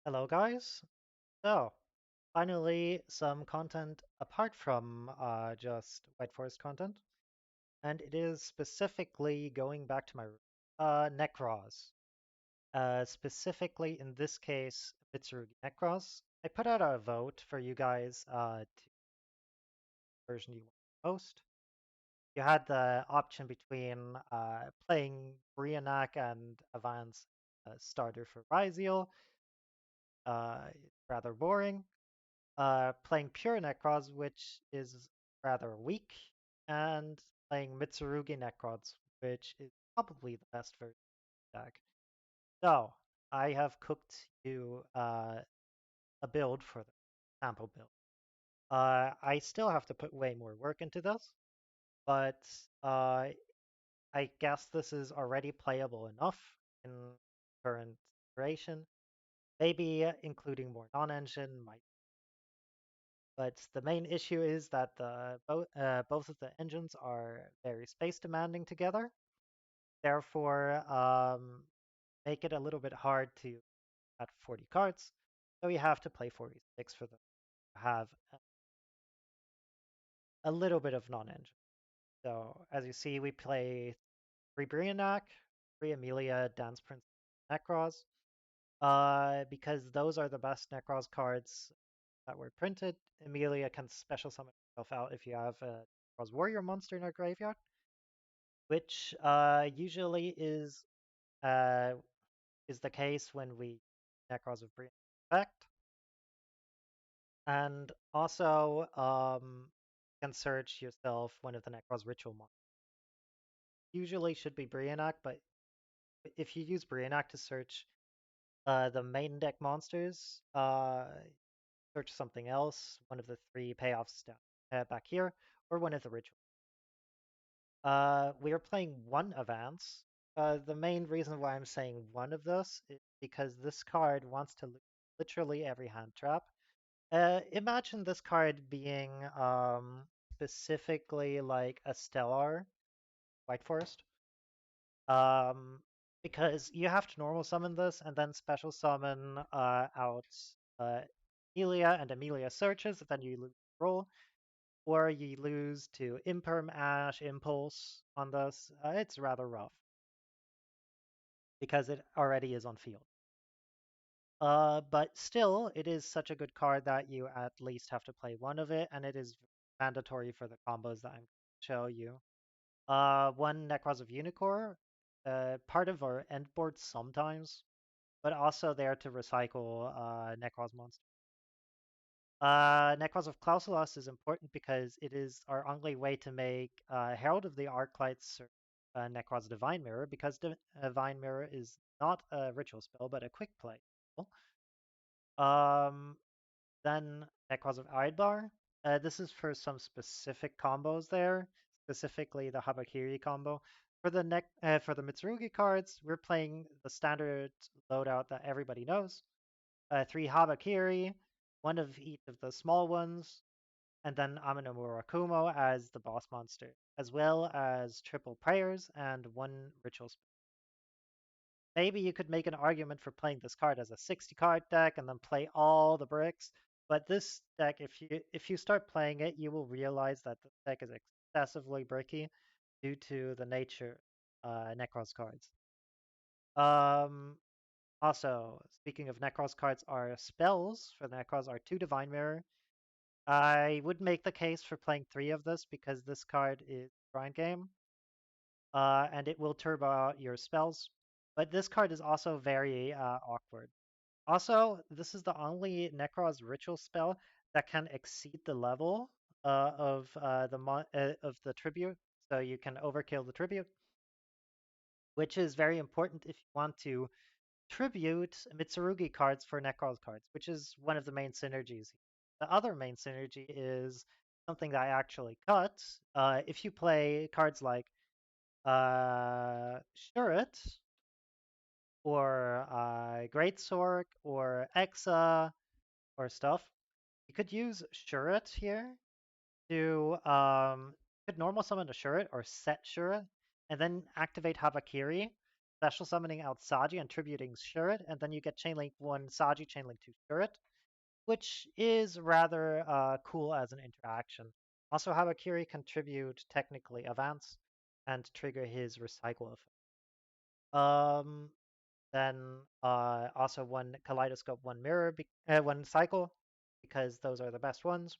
Hello, guys. So, finally, some content apart from just White Forest content, and it is specifically going back to my Nekroz. Specifically, in this case, Mitsurugi Nekroz. I put out a vote for you guys to version you want most. You had the option between playing Brianak and Avance starter for Ryziel. Rather boring. Playing pure Nekroz, which is rather weak, and playing Mitsurugi Nekroz, which is probably the best version of the deck. So, I have cooked you a build for the sample build. I still have to put way more work into this, but uh, I guess this is already playable enough in current iteration. Maybe including more non-engine might. But the main issue is that both of the engines are very space demanding together. Therefore, make it a little bit hard to at 40 cards. So you have to play 46 for them to have a little bit of non-engine. So as you see, we play 3 Brionac, 3 Amelia, Dance Prince, Nekroz. Because those are the best Nekroz cards that were printed. Amelia can special summon herself out if you have a Nekroz Warrior monster in our graveyard, which usually uh, is the case when we Necros of Brian effect. And also can search yourself one of the Necros ritual monsters. Usually should be Brianak, but if you use Brianak to search the main deck monsters, search something else, one of the 3 payoffs down back here, or one of the rituals. We are playing one Avance. The main reason why I'm saying one of those is because this card wants to literally every hand trap. Imagine this card being specifically like a Stellar White Forest. Um, because you have to normal summon this and then special summon out uh, Amelia, and Amelia searches, then you lose roll, or you lose to Imperm Ash Impulse on this. It's rather rough because it already is on field. But still, it is such a good card that you at least have to play one of it, and it is mandatory for the combos that I'm going to show you. One Necroz of Unicorn, part of our end board sometimes, but also there to recycle Necroz monsters. Necroz of Clausulos is important because it is our only way to make Herald of the Arclights Necroz Divine Mirror, because Divine Mirror is not a ritual spell, but a quick play spell. Um, then Necroz of Eidbar. This is for some specific combos there, specifically the Habakiri combo. For the Mitsurugi cards, we're playing the standard loadout that everybody knows. 3 Habakiri, one of each of the small ones, and then Amino Murakumo as the boss monster, as well as triple prayers and 1 ritual spell. Maybe you could make an argument for playing this card as a 60 card deck and then play all the bricks. But this deck, if you start playing it, you will realize that the deck is excessively bricky due to the nature Necros cards. Um, Also, speaking of Necros cards, our spells for the Necros are 2 Divine Mirror. I would make the case for playing 3 of this because this card is grind game, and it will turbo out your spells. But this card is also very awkward. Also, this is the only Nekroz ritual spell that can exceed the level of the tribute, so you can overkill the tribute, which is very important if you want to tribute Mitsurugi cards for Nekroz cards, which is one of the main synergies. The other main synergy is something that I actually cut. If you play cards like Shuret or Greatsword or Exa or stuff, you could use Shuret here to could normal summon a Shuret or set Shuret and then activate Habakiri. special summoning out Saji and tributing Shuret, and then you get Chainlink 1 Saji, Chainlink 2 Shuret, which is rather cool as an interaction. Also, Habakiri can tribute technically Avance and trigger his recycle effect. Um, then also one Kaleidoscope, one Mirror, one Cycle, because those are the best ones.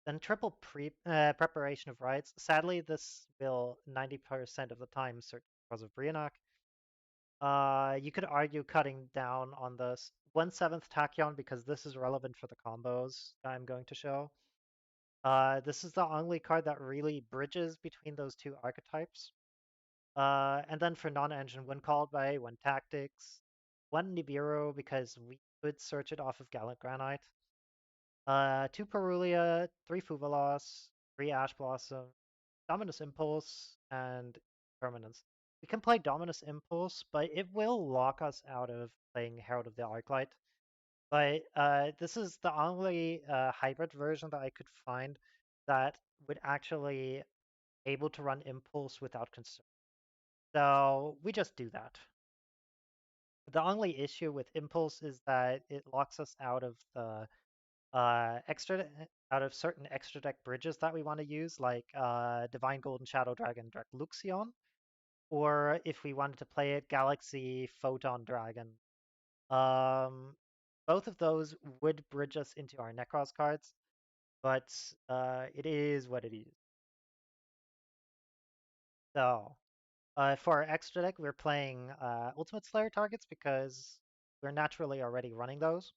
Then triple preparation of rights. Sadly, this will 90% of the time search because of Brianak. You could argue cutting down on the 1/7 Tachyon because this is relevant for the combos that I'm going to show. This is the only card that really bridges between those two archetypes. And then for non-engine, one Called by, one Tactics, one Nibiru because we could search it off of Gallant Granite. Two Perulia, three Fuvalos, three Ash Blossom, Dominus Impulse, and Permanence. We can play Dominus Impulse, but it will lock us out of playing Herald of the Arclight. But this is the only hybrid version that I could find that would actually able to run Impulse without concern. So we just do that. The only issue with Impulse is that it locks us out of the extra out of certain extra deck bridges that we want to use, like Divine Golden Shadow Dragon, Direct Luxion, or if we wanted to play it, Galaxy Photon Dragon. Um, Both of those would bridge us into our Necroz cards, but it is what it is. So for our extra deck, we're playing Ultimate Slayer targets because we're naturally already running those.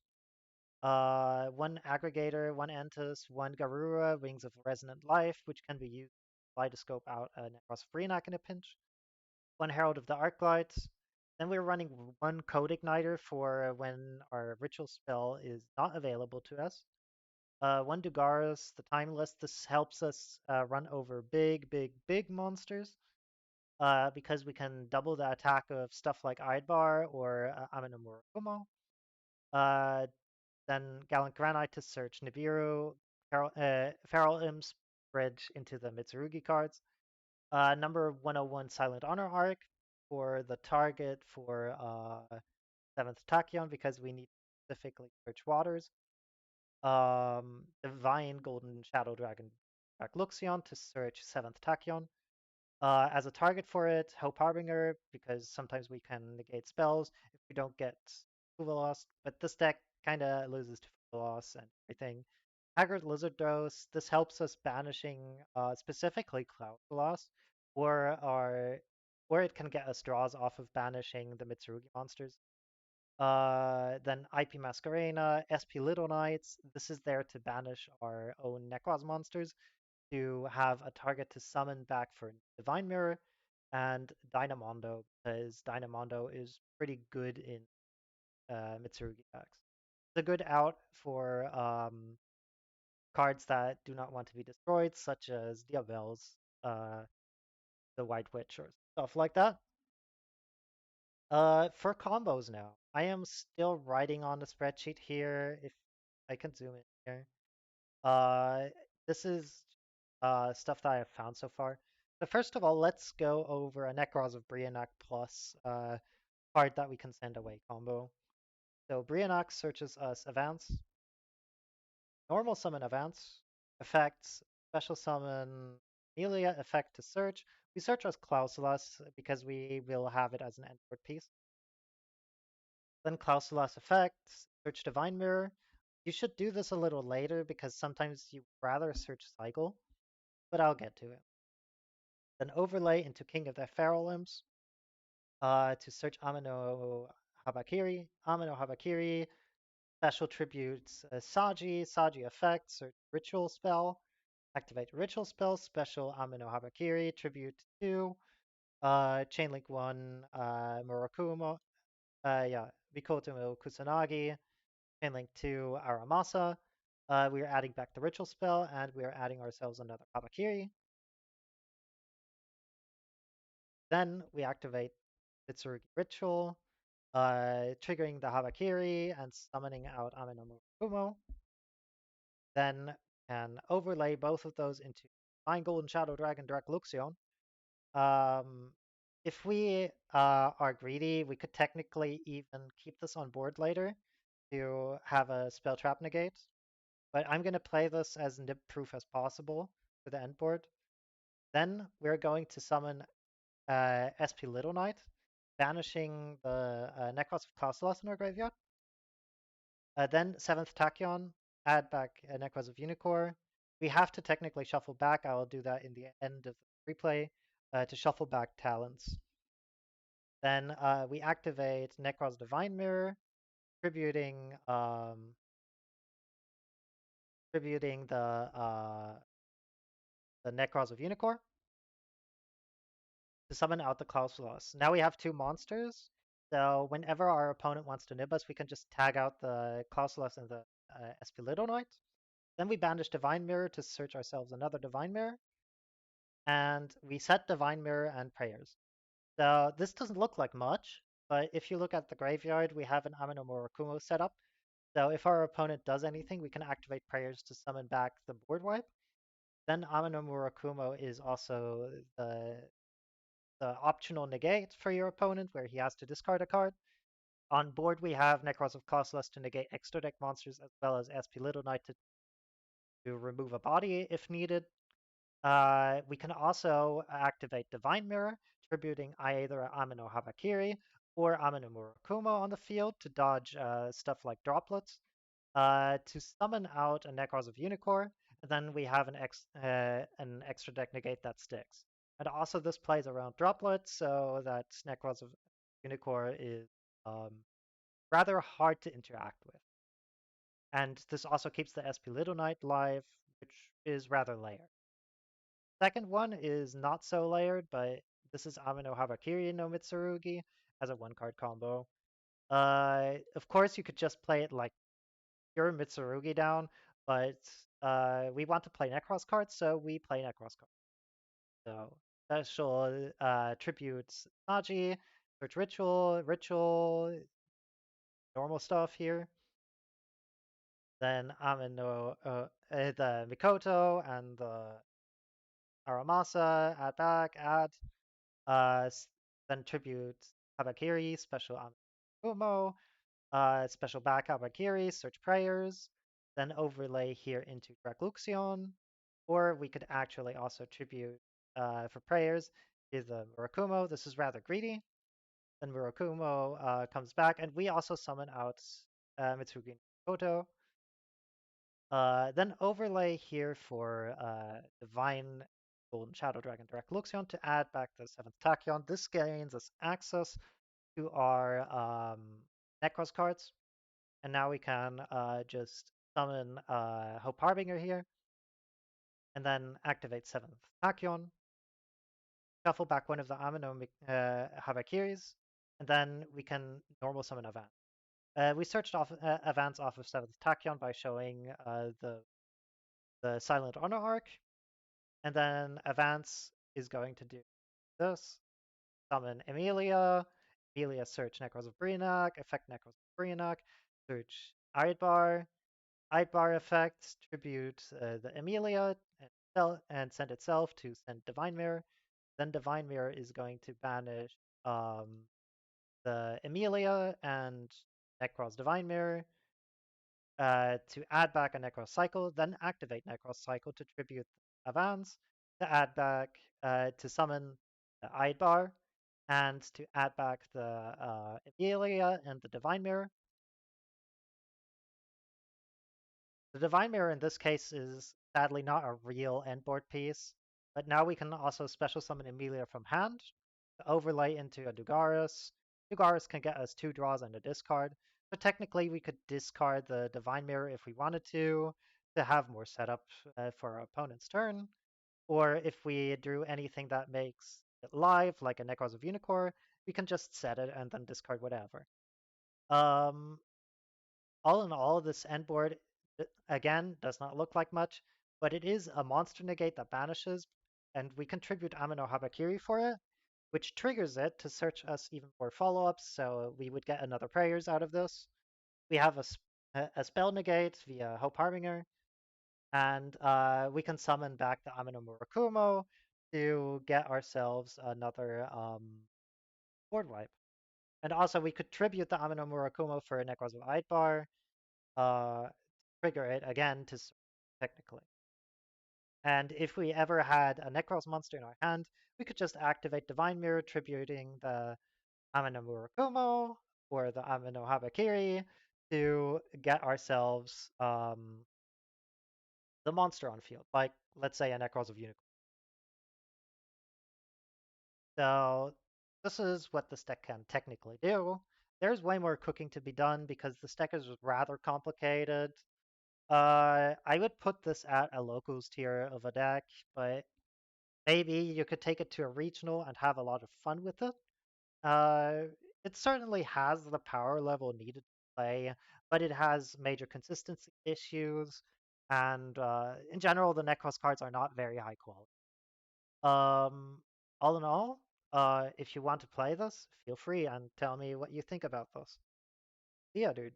One Aggregator, one Antis, one Garura, Wings of Resonant Life, which can be used to Kaleidoscope out a Necroz Freenak in a pinch. One Herald of the Arclight. Then we're running one Code Igniter for when our ritual spell is not available to us. One Dugaris, the Timeless. This helps us run over big monsters because we can double the attack of stuff like Eidbar or Amino Murakumo. Uh, then Gallant Granite to search Nibiru, Feral Imps bridge into the Mitsurugi cards. Number 101 Silent Honor Arc for the target for 7th Tachyon because we need to specifically search waters. Divine Golden Shadow Dragon Dark Luxion to search 7th Tachyon. As a target for it, Hope Harbinger, because sometimes we can negate spells if we don't get Fuvalos, but this deck kind of loses to Fuvalos and everything. Haggard Lizard Dose, this helps us banishing specifically Cloud Fuvalos, or it can get us draws off of banishing the Mitsurugi monsters. Then IP Masquerena, SP Little Knights, this is there to banish our own Necroz monsters, to have a target to summon back for Divine Mirror, and Dynamondo, because Dynamondo is pretty good in Mitsurugi decks. It's a good out for cards that do not want to be destroyed, such as Diabelle's, the White Witch, or stuff like that. For combos now, I am still writing on the spreadsheet here. If I can zoom in here. Uh, this is stuff that I have found so far. So first of all, let's go over a Nekroz of Brianak plus card that we can send away combo. So Brianak searches us Avance, normal summon Avance, effects, special summon Amelia, effect to search. We search as Clausulas because we will have it as an endward piece. Then Clausulas effect, search Divine Mirror. You should do this a little later because sometimes you rather search Cycle, but I'll get to it. Then overlay into King of the Feral Imps to search Amino Habakiri. Amino Habakiri, special tributes Saji, Saji effect, search ritual spell, activate ritual spell, special Amino Habakiri, tribute 2, Chainlink 1, Murakumo, Mikoto no Kusanagi, Chainlink 2, Aramasa. We are adding back the ritual spell, and we are adding ourselves another Habakiri. Then we activate Mitsurugi Ritual, triggering the Habakiri and summoning out Amino Kumo. Then can overlay both of those into Divine Golden Shadow Dragon Direct Luxion. If we are greedy, we could technically even keep this on board later to have a spell trap negate. But I'm going to play this as nib proof as possible for the end board. Then we're going to summon SP Little Knight, banishing the Nekroz of Coslos in our graveyard. Then 7th Tachyon, add back Nekroz of Unicorn. We have to technically shuffle back. I will do that in the end of the replay to shuffle back Talents. Then we activate Nekroz Divine Mirror, tributing tributing the Nekroz of Unicorn to summon out the Klausulos. Now we have two monsters, so whenever our opponent wants to nib us, we can just tag out the Klausulos and the Espilido Knight. Then we banish Divine Mirror to search ourselves another Divine Mirror, and we set Divine Mirror and Prayers. So this doesn't look like much, but if you look at the graveyard, we have an Amino Murakumo set up. So if our opponent does anything, we can activate Prayers to summon back the board wipe. Then Amino Murakumo is also the optional negate for your opponent, where he has to discard a card. On board, we have Nekroz of Costless to negate extra deck monsters, as well as SP Little Knight to remove a body if needed. We can also activate Divine Mirror, tributing either Amino Habakiri or Amino Murakumo on the field to dodge stuff like droplets. To summon out a Nekroz of Unicorn, and then we have an extra deck negate that sticks. And also this plays around droplets, so that Nekroz of Unicorn is um, rather hard to interact with. And this also keeps the SP Little Knight live, which is rather layered. Second one is not so layered, but this is Amino Habakiri no Mitsurugi as a one-card combo. Of course, you could just play it like pure Mitsurugi down, but we want to play Necros cards, so we play Necros cards. So special tributes Naji, search ritual, normal stuff here. Then Amino, the Mikoto and the Aramasa, add back, add. Then tribute Habakiri, special Amino special back Habakiri, search prayers, then overlay here into Dracluxion, or we could actually also tribute for prayers is the Murakumo. This is rather greedy. Then Murakumo comes back, and we also summon out Mitsurugi Koto. Then overlay here for Divine Golden Shadow Dragon Dracluxion to add back the 7th Tachyon. This gains us access to our Necros cards. And now we can just summon Hope Harbinger here, and then activate 7th Tachyon, shuffle back one of the Amino Habakiris, and then we can normal summon Avant. We searched off Avance off of 7th Tachyon by showing the Silent Honor arc, and then Avance is going to do this, summon Emilia, Emilia search Necros of Brionac, effect Necros of Brionac, search Eidbar, Eidbar effect, tribute the Emilia, and send itself to send Divine Mirror. Then Divine Mirror is going to banish the Emilia and Necros Divine Mirror to add back a Necros Cycle, then activate Necros Cycle to tribute Avance, to add back, to summon the Eidbar, and to add back the Emilia and the Divine Mirror. The Divine Mirror in this case is sadly not a real endboard piece, but now we can also special summon Emilia from hand to overlay into a Dugaris. Dugaris can get us 2 draws and a discard, but technically we could discard the Divine Mirror if we wanted to have more setup for our opponent's turn, or if we drew anything that makes it live, like a Necroz of Unicorn, we can just set it and then discard whatever. Um, all in all, this end board, again, does not look like much, but it is a monster negate that banishes, and we contribute Amino Habakiri for it, which triggers it to search us even more follow-ups, so we would get another prayers out of this. We have a spell negate via Hope Harbinger, and we can summon back the Amino Murakumo to get ourselves another board wipe. And also we could tribute the Amino Murakumo for a Necroz of Eidbar, uh, trigger it again to technically. And if we ever had a Necroz monster in our hand, we could just activate Divine Mirror, tributing the Amino Murakumo or the Amino Habakiri to get ourselves the monster on field, like let's say a Necroz of Unicorn. So this is what this deck can technically do. There's way more cooking to be done because this deck is rather complicated. I would put this at a locals tier of a deck, but maybe you could take it to a regional and have a lot of fun with it. Uh, it certainly has the power level needed to play, but it has major consistency issues, and in general, the Necros cards are not very high quality. Um, all in all, if you want to play this, feel free and tell me what you think about this. Yeah, dude.